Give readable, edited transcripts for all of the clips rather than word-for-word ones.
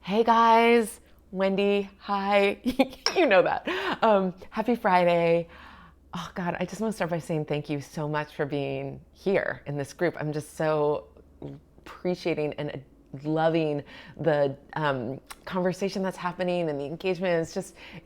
Hey guys, Wendy, hi. You know that. Happy Friday. Oh God, I just want to start by saying thank you so much for being here in this group. I'm just so appreciating and loving the conversation that's happening and the engagement.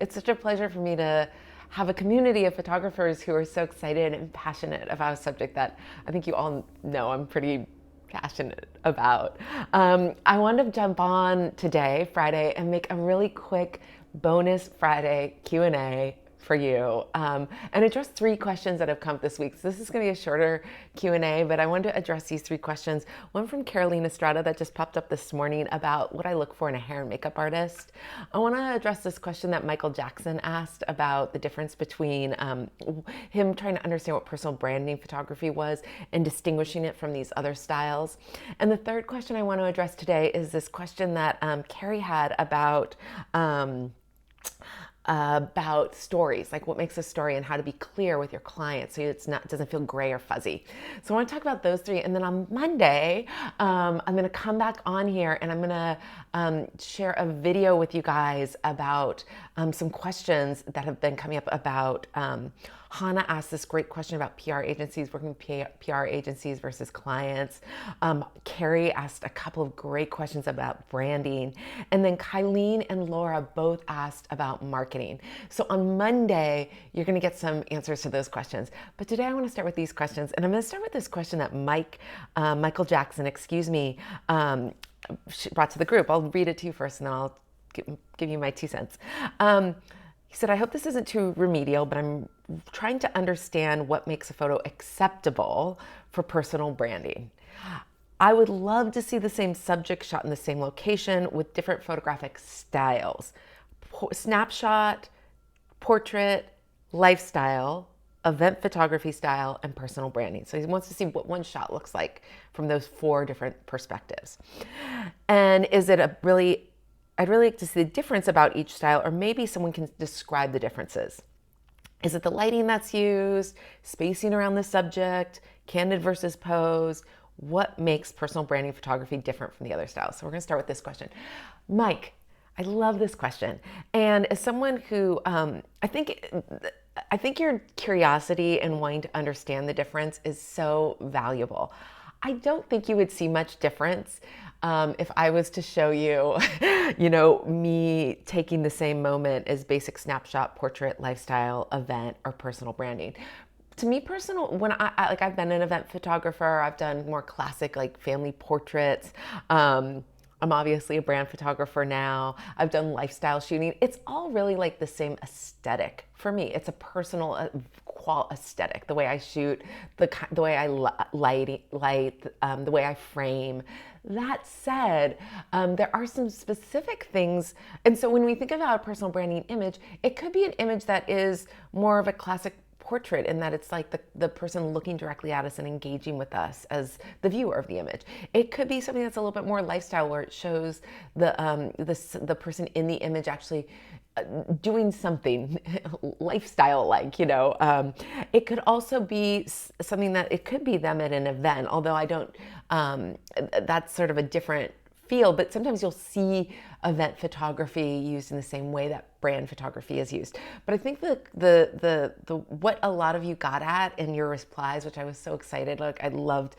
It's such a pleasure for me to have a community of photographers who are so excited and passionate about a subject that I think you all know I'm pretty passionate about. I wanted to jump on today, Friday, and make a really quick bonus Friday Q&A for you and address three questions that have come up this week. So this is going to be a shorter Q&A, but I wanted to address these three questions. One from Caroline Estrada that just popped up this morning about what I look for in a hair and makeup artist. I want to address this question that Michael Jackson asked about the difference between him trying to understand what personal branding photography was and distinguishing it from these other styles. And the third question I want to address today is this question that Carrie had about stories, like what makes a story and how to be clear with your clients so it doesn't feel gray or fuzzy. So I want to talk about those three, and then on Monday, I'm going to come back on here and I'm going to share a video with you guys about some questions that have been coming up about. Hannah asked this great question about PR agencies, working with PR agencies versus clients. Carrie asked a couple of great questions about branding. And then Kylene and Laura both asked about marketing. So on Monday, you're going to get some answers to those questions. But today I want to start with these questions. And I'm going to start with this question that Michael Jackson, brought to the group. I'll read it to you first and then I'll give you my 2 cents. He said, I hope this isn't too remedial, but I'm trying to understand what makes a photo acceptable for personal branding. I would love to see the same subject shot in the same location with different photographic styles. Snapshot, portrait, lifestyle, event photography style, and personal branding. So he wants to see what one shot looks like from those 4 different perspectives. And I'd really like to see the difference about each style, or maybe someone can describe the differences. Is it the lighting that's used, spacing around the subject, candid versus pose? What makes personal branding photography different from the other styles? So we're going to start with this question. Mike, I love this question. And as someone who, I think your curiosity and wanting to understand the difference is so valuable. I don't think you would see much difference if I was to show you, me taking the same moment as basic snapshot, portrait, lifestyle, event, or personal branding. To me, I've been an event photographer. I've done more classic like family portraits. I'm obviously a brand photographer now. I've done lifestyle shooting. It's all really like the same aesthetic for me. It's a personal aesthetic. The way I shoot, the way I light, the way I frame. That said, there are some specific things. And so when we think about a personal branding image, it could be an image that is more of a classic portrait in that it's like the person looking directly at us and engaging with us as the viewer of the image. It could be something that's a little bit more lifestyle where it shows the person in the image actually doing something lifestyle like, it could also be something that it could be them at an event, although I don't, that's sort of a different field, but sometimes you'll see event photography used in the same way that brand photography is used. But I think the what a lot of you got at in your replies, which I was so excited, like I loved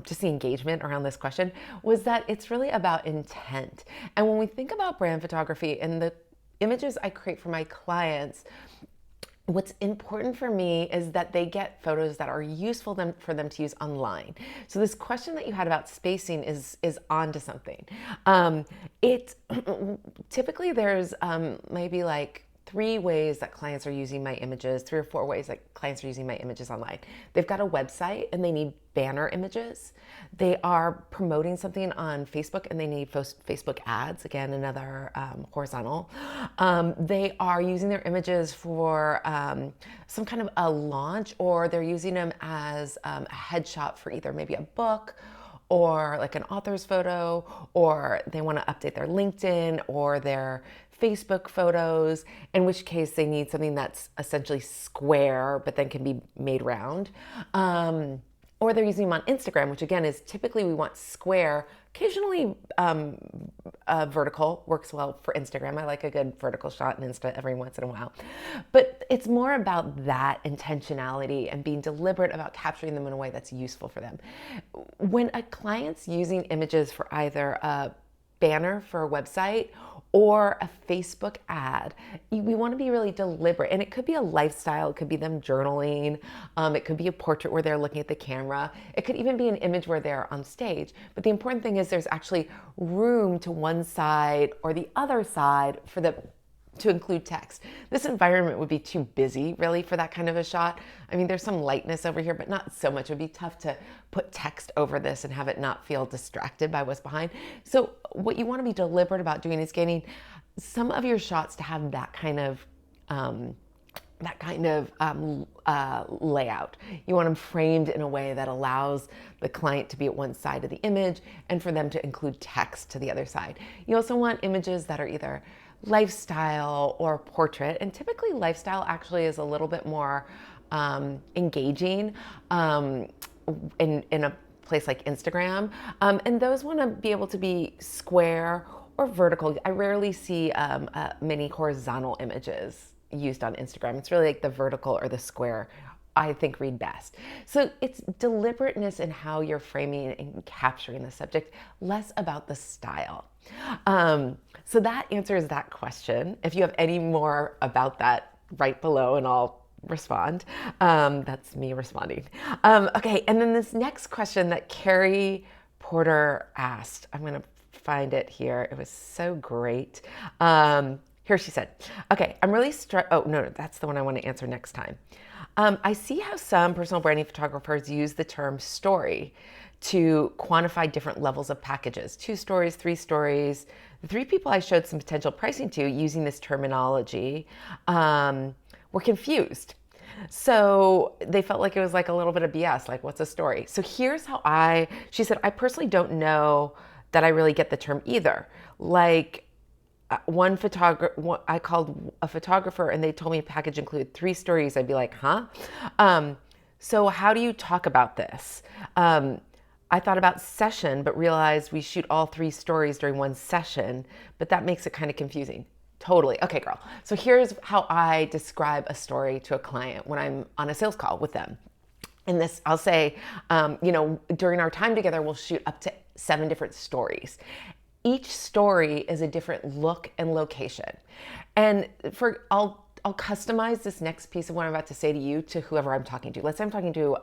just the engagement around this question, was that it's really about intent. And when we think about brand photography and the images I create for my clients, what's important for me is that they get photos that are useful for them to use online. So this question that you had about spacing is onto something. It typically there's maybe like 3 ways that clients are using my images, 3 or 4 ways that clients are using my images online. They've got a website and they need banner images. They are promoting something on Facebook and they need Facebook ads, again, another horizontal. They are using their images for some kind of a launch, or they're using them as a headshot for either maybe a book or like an author's photo, or they want to update their LinkedIn or their Facebook photos, in which case they need something that's essentially square but then can be made round. Or they're using them on Instagram, which again is typically we want square Occasionally, vertical works well for Instagram. I like a good vertical shot in Insta every once in a while. But it's more about that intentionality and being deliberate about capturing them in a way that's useful for them. When a client's using images for either a banner for a website or a Facebook ad, we want to be really deliberate. And it could be a lifestyle, it could be them journaling, it could be a portrait where they're looking at the camera, it could even be an image where they're on stage. But the important thing is there's actually room to one side or the other side for to include text. This environment would be too busy really for that kind of a shot. I mean, there's some lightness over here, but not so much. It would be tough to put text over this and have it not feel distracted by what's behind. So what you want to be deliberate about doing is getting some of your shots to have that kind of layout. You want them framed in a way that allows the client to be at one side of the image and for them to include text to the other side. You also want images that are either lifestyle or portrait, and typically lifestyle actually is a little bit more engaging in a place like Instagram, and those want to be able to be square or vertical. I rarely see many horizontal images used on Instagram. It's really like the vertical or the square I think read best. So it's deliberateness in how you're framing and capturing the subject, less about the style. So that answers that question. If you have any more about that, write below and I'll respond. That's me responding. Okay, and then this next question that Carrie Porter asked, I'm going to find it here. It was so great. Here she said, okay, I'm really no, that's the one I want to answer next time. I see how some personal branding photographers use the term story to quantify different levels of packages. 2 stories, 3 stories. The 3 people I showed some potential pricing to using this terminology were confused. So they felt like it was like a little bit of BS, like what's a story? So here's how she said, I personally don't know that I really get the term either. Like, I called a photographer and they told me a package included 3 stories. I'd be like, huh? So how do you talk about this? I thought about session, but realized we shoot all 3 stories during one session, but that makes it kind of confusing. Totally. Okay, girl. So here's how I describe a story to a client when I'm on a sales call with them. And this, I'll say, during our time together, we'll shoot up to 7 different stories. Each story is a different look and location. And I'll customize this next piece of what I'm about to say to you to whoever I'm talking to. Let's say I'm talking to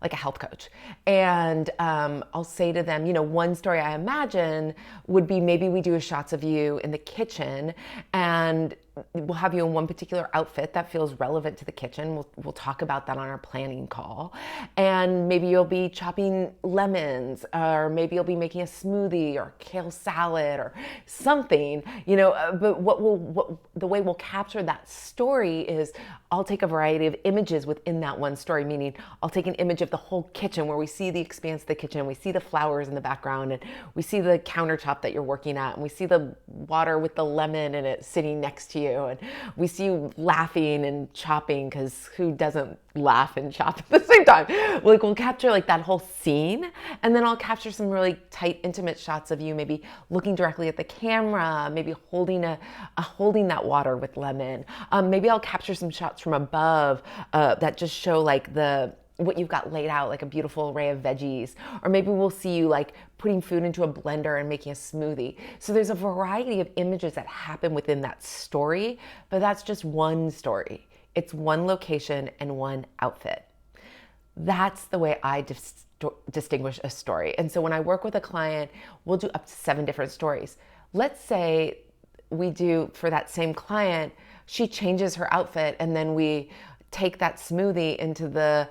like a health coach. And I'll say to them, one story I imagine would be maybe we do shots of you in the kitchen and we'll have you in one particular outfit that feels relevant to the kitchen. We'll talk about that on our planning call. And maybe you'll be chopping lemons, or maybe you'll be making a smoothie or kale salad or something, but the way we'll capture that story is I'll take a variety of images within that one story, meaning I'll take an image of the whole kitchen where we see the expanse of the kitchen and we see the flowers in the background and we see the countertop that you're working at and we see the water with the lemon in it sitting next to you. And we see you laughing and chopping, because who doesn't laugh and chop at the same time? We'll capture like that whole scene, and then I'll capture some really tight, intimate shots of you, maybe looking directly at the camera, maybe holding holding that water with lemon. Maybe I'll capture some shots from above that just show like what you've got laid out, like a beautiful array of veggies. Or maybe we'll see you like putting food into a blender and making a smoothie. So there's a variety of images that happen within that story, but that's just one story. It's one location and one outfit. That's the way I distinguish a story. And so when I work with a client, we'll do up to 7 different stories. Let's say we do, for that same client, she changes her outfit and then we take that smoothie into the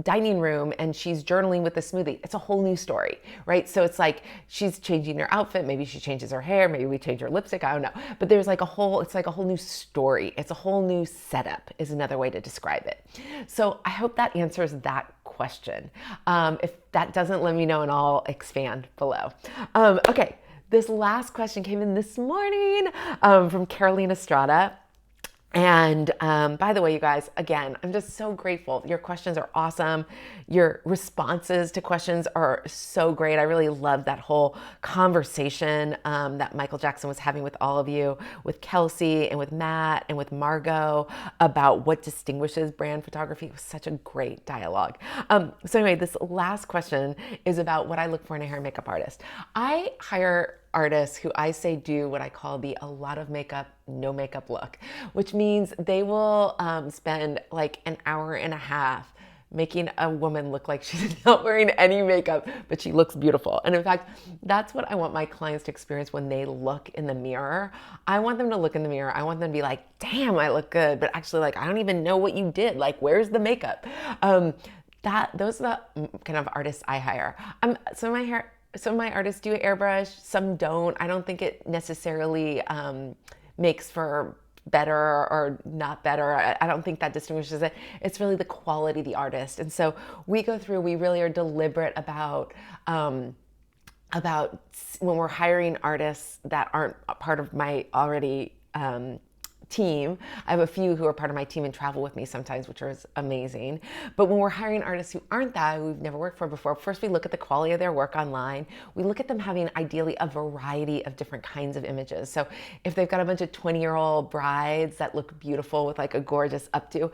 dining room and she's journaling with the smoothie. It's a whole new story, right? So it's like she's changing her outfit. Maybe she changes her hair. Maybe we change her lipstick. I don't know. But it's like a whole new story. It's a whole new setup is another way to describe it. So I hope that answers that question. If that doesn't, let me know and I'll expand below. Okay. This last question came in this morning from Carolina Estrada. And by the way, you guys, again, I'm just so grateful. Your questions are awesome. Your responses to questions are so great. I really love that whole conversation that Michael Jackson was having with all of you, with Kelsey and with Matt and with Margot about what distinguishes brand photography. It was such a great dialogue. So anyway, this last question is about what I look for in a hair and makeup artist. I hire artists who I say do what I call the a lot of makeup, no makeup look, which means they will spend like an hour and a half making a woman look like she's not wearing any makeup, but she looks beautiful. And in fact, that's what I want my clients to experience when they look in the mirror. I want them to look in the mirror. I want them to be like, damn, I look good. But actually, like, I don't even know what you did. Like, where's the makeup? Those are the kind of artists I hire. Some of my artists do airbrush, some don't. I don't think it necessarily makes for better or not better. I don't think that distinguishes it. It's really the quality of the artist. And so we really are deliberate about when we're hiring artists that aren't a part of my already team. I have a few who are part of my team and travel with me sometimes, which is amazing. But when we're hiring artists who aren't that, who we've never worked for before, first we look at the quality of their work online. We look at them having ideally a variety of different kinds of images. So if they've got a bunch of 20-year-old brides that look beautiful with like a gorgeous updo,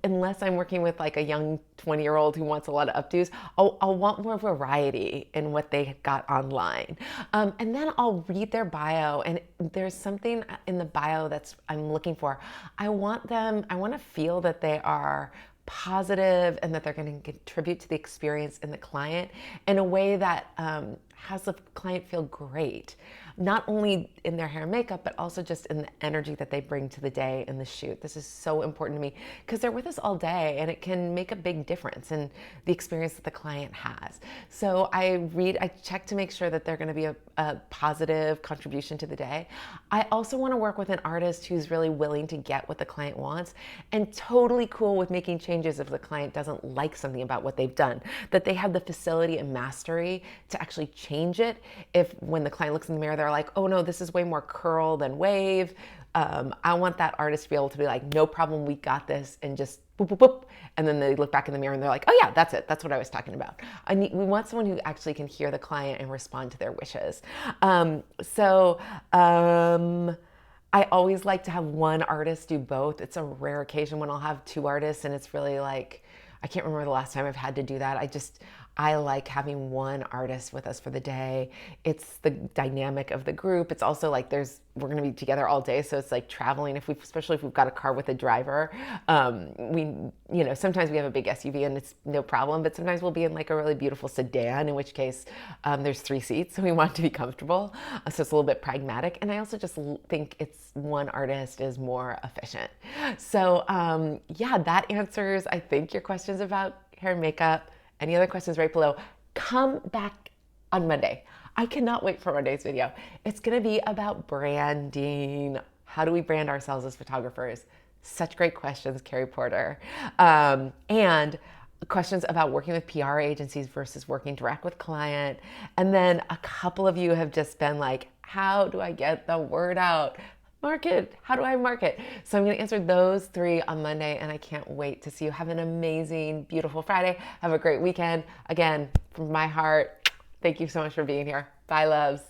unless I'm working with like a young 20-year-old who wants a lot of updos, I'll want more variety in what they got online. And then I'll read their bio, and there's something in the bio I'm looking for. I want to feel that they are positive and that they're going to contribute to the experience in the client in a way that has the client feel great, not only in their hair and makeup, but also just in the energy that they bring to the day and the shoot. This is so important to me because they're with us all day and it can make a big difference in the experience that the client has. So I check to make sure that they're going to be a positive contribution to the day. I also want to work with an artist who's really willing to get what the client wants and totally cool with making changes if the client doesn't like something about what they've done, that they have the facility and mastery to actually change it. If when the client looks in the mirror, they're like, oh no, this is way more curl than wave. I want that artist to be able to be like, no problem, we got this, and just boop, boop, boop. And then they look back in the mirror and they're like, oh yeah, that's it. That's what I was talking about. We want someone who actually can hear the client and respond to their wishes. I always like to have one artist do both. It's a rare occasion when I'll have two artists and it's really like, I can't remember the last time I've had to do that. I like having one artist with us for the day. It's the dynamic of the group. It's also like we're going to be together all day. So it's like traveling, especially if we've got a car with a driver. Sometimes we have a big SUV and it's no problem, but sometimes we'll be in like a really beautiful sedan, in which case there's 3 seats. So we want to be comfortable. So it's a little bit pragmatic. And I also just think it's one artist is more efficient. So that answers, I think, your questions about hair and makeup. Any other questions right below? Come back on Monday. I cannot wait for Monday's video. It's going to be about branding. How do we brand ourselves as photographers? Such great questions, Carrie Porter. And questions about working with PR agencies versus working direct with client. And then a couple of you have just been like, how do I get the word out? Market. How do I market? So I'm going to answer those 3 on Monday, and I can't wait to see you. Have an amazing, beautiful Friday. Have a great weekend. Again, from my heart, thank you so much for being here. Bye, loves.